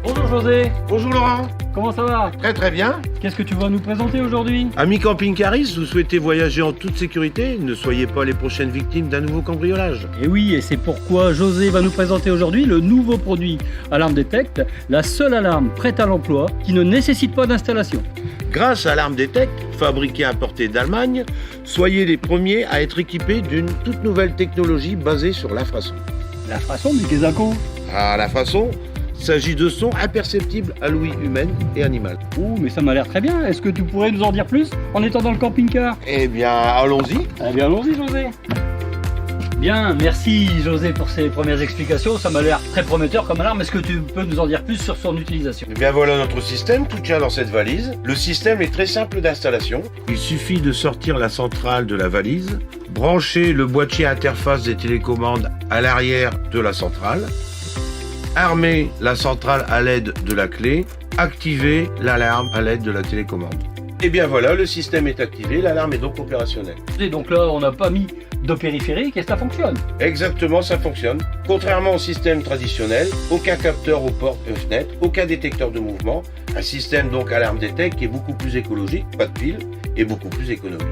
Bonjour José. Bonjour Laurent. Comment ça va? Très très bien. Qu'est-ce que tu vas nous présenter aujourd'hui? Amis camping-caristes, vous souhaitez voyager en toute sécurité? Ne soyez pas les prochaines victimes d'un nouveau cambriolage. Et oui, et c'est pourquoi José va nous présenter aujourd'hui le nouveau produit Alarm Detect, la seule alarme prête à l'emploi qui ne nécessite pas d'installation. Grâce à Alarm Detect, fabriqué et importé d'Allemagne, soyez les premiers à être équipés d'une toute nouvelle technologie basée sur l'infrason. L'infrason, mais qu'est-ce que Ah, l'infrason, il s'agit de sons imperceptibles à l'ouïe humaine et animale. Ouh, mais ça m'a l'air très bien. Est-ce que tu pourrais nous en dire plus en étant dans le camping-car? Eh bien, allons-y. Eh bien, allons-y José. Bien, merci José pour ces premières explications. Ça m'a l'air très prometteur comme alarme. Est-ce que tu peux nous en dire plus sur son utilisation? Eh bien voilà notre système, tout tient dans cette valise. Le système est très simple d'installation. Il suffit de sortir la centrale de la valise, brancher le boîtier interface des télécommandes à l'arrière de la centrale, armer la centrale à l'aide de la clé, activer l'alarme à l'aide de la télécommande. Et bien voilà, le système est activé, l'alarme est donc opérationnelle. Et donc là, on n'a pas mis de périphérique et ça fonctionne. Exactement, ça fonctionne. Contrairement au système traditionnel, aucun capteur aux portes et aux fenêtres, aucun détecteur de mouvement. Un système donc Alarm Detect qui est beaucoup plus écologique, pas de piles et beaucoup plus économique.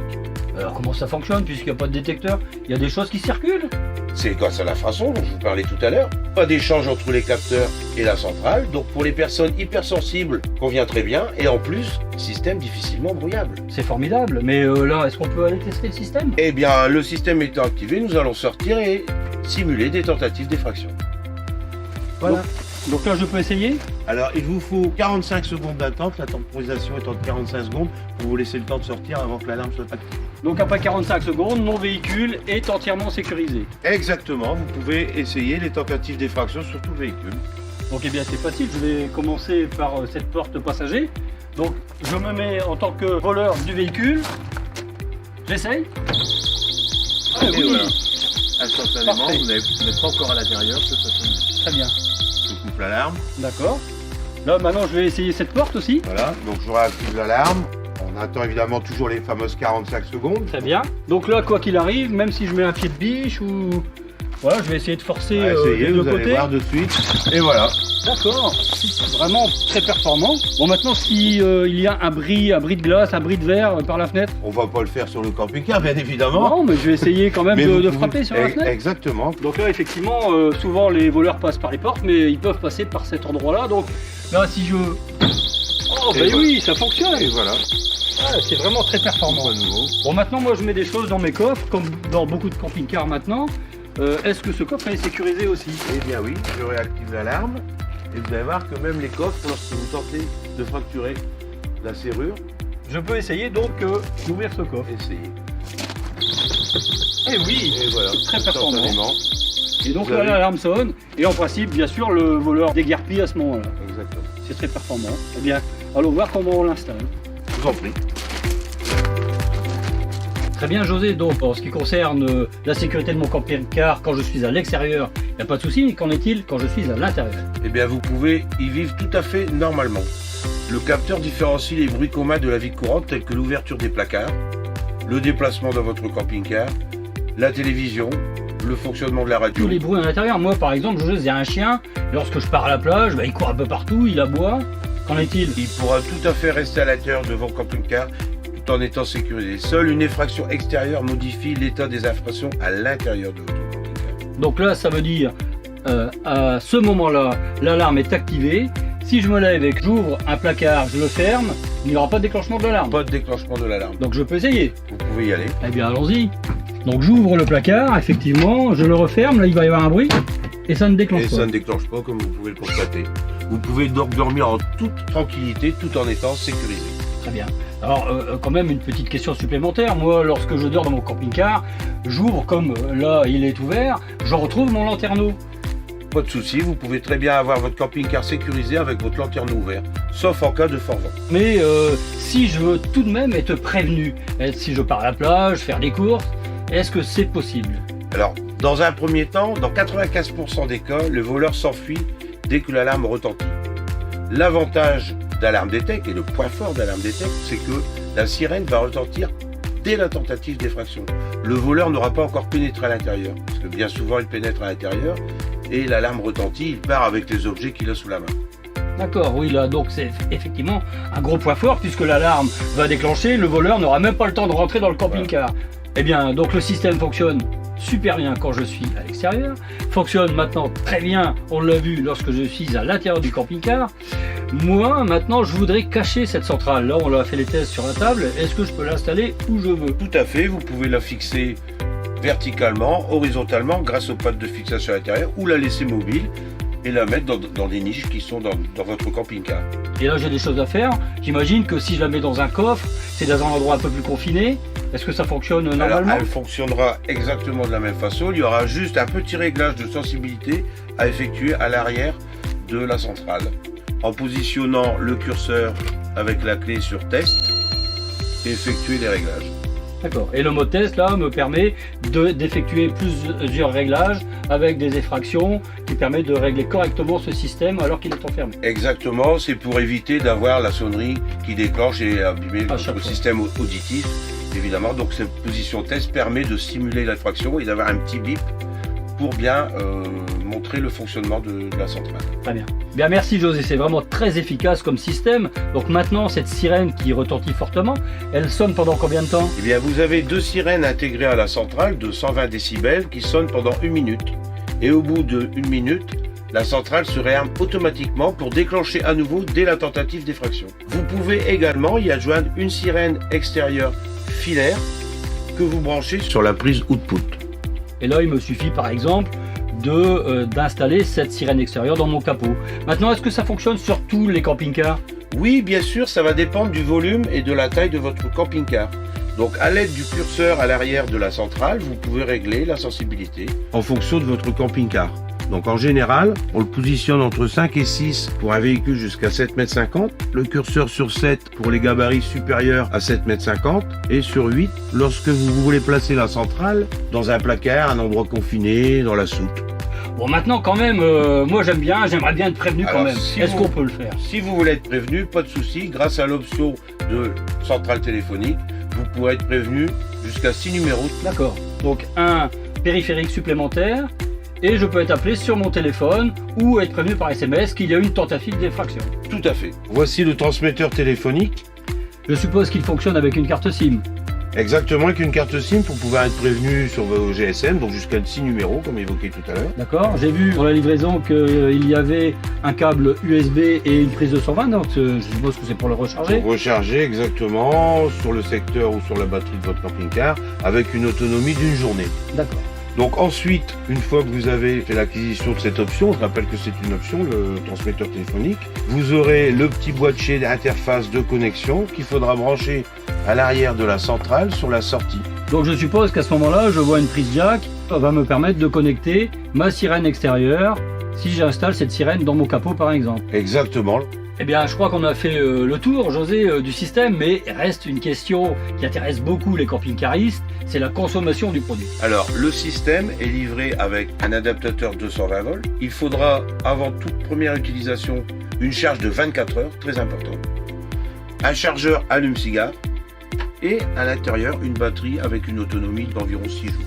Alors comment ça fonctionne puisqu'il n'y a pas de détecteur? Il y a des choses qui circulent. C'est grâce à l'infrason dont je vous parlais tout à l'heure. Pas d'échange entre les capteurs et la centrale, donc pour les personnes hypersensibles, convient très bien. Et en plus, système difficilement brouillable. C'est formidable, mais là, est-ce qu'on peut aller tester le système? Eh bien, le système étant activé, nous allons sortir et simuler des tentatives d'effraction. Voilà. Donc là, je peux essayer? Alors, il vous faut 45 secondes d'attente. La temporisation étant de 45 secondes pour vous laisser le temps de sortir avant que l'alarme soit activée. Donc après 45 secondes, mon véhicule est entièrement sécurisé. Exactement, vous pouvez essayer les tentatives d'effraction sur tout le véhicule. Donc eh bien c'est facile, je vais commencer par cette porte passager. Donc je me mets en tant que voleur du véhicule. J'essaye. Ah, Et oui. voilà. Instantanément, Parfait. vous n'êtes pas encore à l'intérieur, ça sonne. Très bien. Je coupe l'alarme. D'accord. Là maintenant je vais essayer cette porte aussi. Voilà, donc je réactive l'alarme. On attend évidemment toujours les fameuses 45 secondes. Très bien. Donc là quoi qu'il arrive, même si je mets un pied de biche ou... Voilà, je vais essayer de forcer Essayez, des deux vous allez côtés. voir de suite. Et voilà. D'accord, c'est vraiment très performant. Bon maintenant si il y a un bris de glace, un bris de verre par la fenêtre. On va pas le faire sur le camping-car, bien évidemment. Non mais je vais essayer quand même Mais vous de pouvez- frapper sur la fenêtre. Exactement. Donc là effectivement souvent les voleurs passent par les portes mais ils peuvent passer par cet endroit là. Donc là si je... Oh Et bah voilà. oui ça fonctionne. Et voilà. Ah, c'est vraiment très performant. À nouveau. Bon maintenant moi je mets des choses dans mes coffres comme dans beaucoup de camping-cars maintenant. Est-ce que ce coffre est sécurisé aussi? Eh bien oui, je réactive l'alarme. Et vous allez voir que même les coffres, lorsque vous tentez de fracturer la serrure, Je peux essayer donc d'ouvrir ce coffre. essayez. Eh oui, Et voilà. très performant. Instantanément. Et donc Vous là avez- l'alarme sonne et en principe bien sûr le voleur déguerpit à ce moment-là. Exactement. C'est très performant. Eh bien allons voir comment on l'installe. Je vous en prie. Très bien José, donc en ce qui concerne la sécurité de mon camping-car quand je suis à l'extérieur, il n'y a pas de souci, mais qu'en est-il quand je suis à l'intérieur? Eh bien, vous pouvez y vivre tout à fait normalement. Le capteur différencie les bruits communs de la vie courante tels que l'ouverture des placards, le déplacement dans votre camping-car, la télévision, le fonctionnement de la radio. Tous les bruits à l'intérieur, moi par exemple, José, j'ai un chien, lorsque je pars à la plage, il court un peu partout, il aboie. Qu'en est-il? Il pourra tout à fait rester à l'intérieur de votre camping-car tout en étant sécurisé. Seule une effraction extérieure modifie l'état des infractions à l'intérieur de votre camping-car. Donc là, ça veut dire, à ce moment-là, l'alarme est activée. Si je me lève et que j'ouvre un placard, je le ferme, il n'y aura pas de déclenchement de l'alarme. Pas de déclenchement de l'alarme. Donc je peux essayer. Vous pouvez y aller. Eh bien, allons-y. Donc j'ouvre le placard, effectivement, je le referme, là il va y avoir un bruit, et ça ne déclenche Et pas. ça ne déclenche pas comme vous pouvez le constater. Vous pouvez donc dormir en toute tranquillité tout en étant sécurisé. Très bien. Alors, quand même, une petite question supplémentaire. Moi, lorsque je dors dans mon camping-car, j'ouvre comme là, il est ouvert, je retrouve mon lanterneau. Pas de souci, vous pouvez très bien avoir votre camping-car sécurisé avec votre lanterne ouverte, sauf en cas de fort vent. Mais si je veux tout de même être prévenu, si je pars à la plage, faire des courses, est-ce que c'est possible? Alors, dans un premier temps, dans 95% des cas, le voleur s'enfuit dès que l'alarme retentit. L'avantage d'Alarm Detect et le point fort d'Alarm Detect, c'est que la sirène va retentir dès la tentative d'effraction. Le voleur n'aura pas encore pénétré à l'intérieur, parce que bien souvent il pénètre à l'intérieur et l'alarme retentit, il part avec les objets qu'il a sous la main. D'accord, oui, là, donc c'est effectivement un gros point fort, puisque l'alarme va déclencher, le voleur n'aura même pas le temps de rentrer dans le camping-car. Voilà. Eh bien, donc le système fonctionne super bien quand je suis à l'extérieur, fonctionne maintenant très bien, on l'a vu, lorsque je suis à l'intérieur du camping-car. Moi, maintenant, je voudrais cacher cette centrale. Là, on a fait les tests sur la table. Est-ce que je peux l'installer où je veux? Tout à fait, vous pouvez la fixer verticalement, horizontalement, grâce aux pattes de fixation à l'intérieur, ou la laisser mobile et la mettre dans des niches qui sont dans votre camping-car. Et là, j'ai des choses à faire. J'imagine que si je la mets dans un coffre, c'est dans un endroit un peu plus confiné. Est-ce que ça fonctionne normalement? Alors, elle fonctionnera exactement de la même façon. Il y aura juste un petit réglage de sensibilité à effectuer à l'arrière de la centrale, en positionnant le curseur avec la clé sur test et effectuer les réglages. D'accord. Et le mode test là me permet d'effectuer plusieurs réglages avec des effractions qui permettent de régler correctement ce système alors qu'il est enfermé. Exactement, c'est pour éviter d'avoir la sonnerie qui déclenche et abîmer le système auditif, évidemment. Donc cette position test permet de simuler l'effraction et d'avoir un petit bip pour bien montrer le fonctionnement de la centrale. Très bien. Bien, merci José, c'est vraiment très efficace comme système. Donc maintenant, cette sirène qui retentit fortement, elle sonne pendant combien de temps? Eh bien, vous avez 2 sirènes intégrées à la centrale de 120 décibels qui sonnent pendant 1 minute. Et au bout de 1 minute, la centrale se réarme automatiquement pour déclencher à nouveau dès la tentative d'effraction. Vous pouvez également y adjoindre une sirène extérieure filaire que vous branchez sur la prise output. Et là, il me suffit par exemple d'installer cette sirène extérieure dans mon capot. Maintenant, est-ce que ça fonctionne sur tous les camping-cars? Oui, bien sûr, ça va dépendre du volume et de la taille de votre camping-car. Donc à l'aide du curseur à l'arrière de la centrale, vous pouvez régler la sensibilité en fonction de votre camping-car. Donc en général, on le positionne entre 5 et 6 pour un véhicule jusqu'à 7,50 m, le curseur sur 7 pour les gabarits supérieurs à 7,50 m et sur 8 lorsque vous voulez placer la centrale dans un placard, un endroit confiné, dans la soute. Bon, maintenant quand même, moi j'aimerais bien être prévenu quand même. Est-ce qu'on peut le faire? Si vous voulez être prévenu, pas de souci, grâce à l'option de centrale téléphonique, vous pourrez être prévenu jusqu'à 6 numéros. D'accord, donc un périphérique supplémentaire. Et je peux être appelé sur mon téléphone ou être prévenu par SMS qu'il y a une tentative d'effraction. Tout à fait. Voici le transmetteur téléphonique. Je suppose qu'il fonctionne avec une carte SIM. Exactement, avec une carte SIM pour pouvoir être prévenu sur vos GSM, donc jusqu'à 6 numéros comme évoqué tout à l'heure. D'accord, j'ai vu sur la livraison qu'il y avait un câble USB et une prise de 120, donc je suppose que c'est pour le recharger. Pour recharger exactement sur le secteur ou sur la batterie de votre camping-car avec une autonomie d'une journée. D'accord. Donc ensuite, une fois que vous avez fait l'acquisition de cette option, je rappelle que c'est une option, le transmetteur téléphonique, vous aurez le petit boîtier d'interface de connexion qu'il faudra brancher à l'arrière de la centrale sur la sortie. Donc je suppose qu'à ce moment-là, je vois une prise jack, ça va me permettre de connecter ma sirène extérieure si j'installe cette sirène dans mon capot par exemple. Exactement. Eh bien, je crois qu'on a fait le tour, José, du système, mais reste une question qui intéresse beaucoup les camping-caristes, c'est la consommation du produit. Alors, le système est livré avec un adaptateur 220 volts. Il faudra, avant toute première utilisation, une charge de 24 heures, très importante. Un chargeur allume-cigare et à l'intérieur, une batterie avec une autonomie d'environ 6 jours.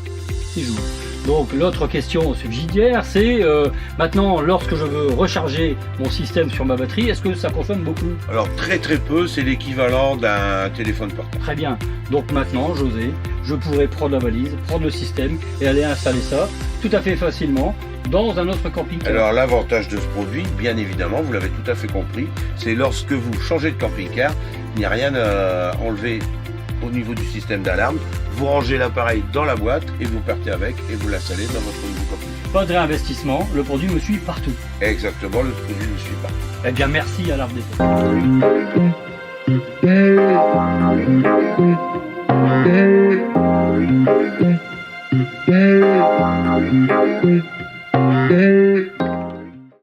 6 jours. Donc l'autre question subsidiaire, c'est maintenant lorsque je veux recharger mon système sur ma batterie, est-ce que ça consomme beaucoup? Alors très peu, c'est l'équivalent d'un téléphone portable. Très bien. Donc maintenant, José, je pourrais prendre la valise, prendre le système et aller installer ça tout à fait facilement dans un autre camping-car. Alors l'avantage de ce produit, bien évidemment, vous l'avez tout à fait compris, c'est lorsque vous changez de camping-car, il n'y a rien à enlever au niveau du système d'alarme. Vous rangez l'appareil dans la boîte et vous partez avec et vous l'installez dans votre nouveau camping. Pas de réinvestissement, le produit me suit partout. Exactement, le produit ne suit pas. Eh bien merci Alarm Detect.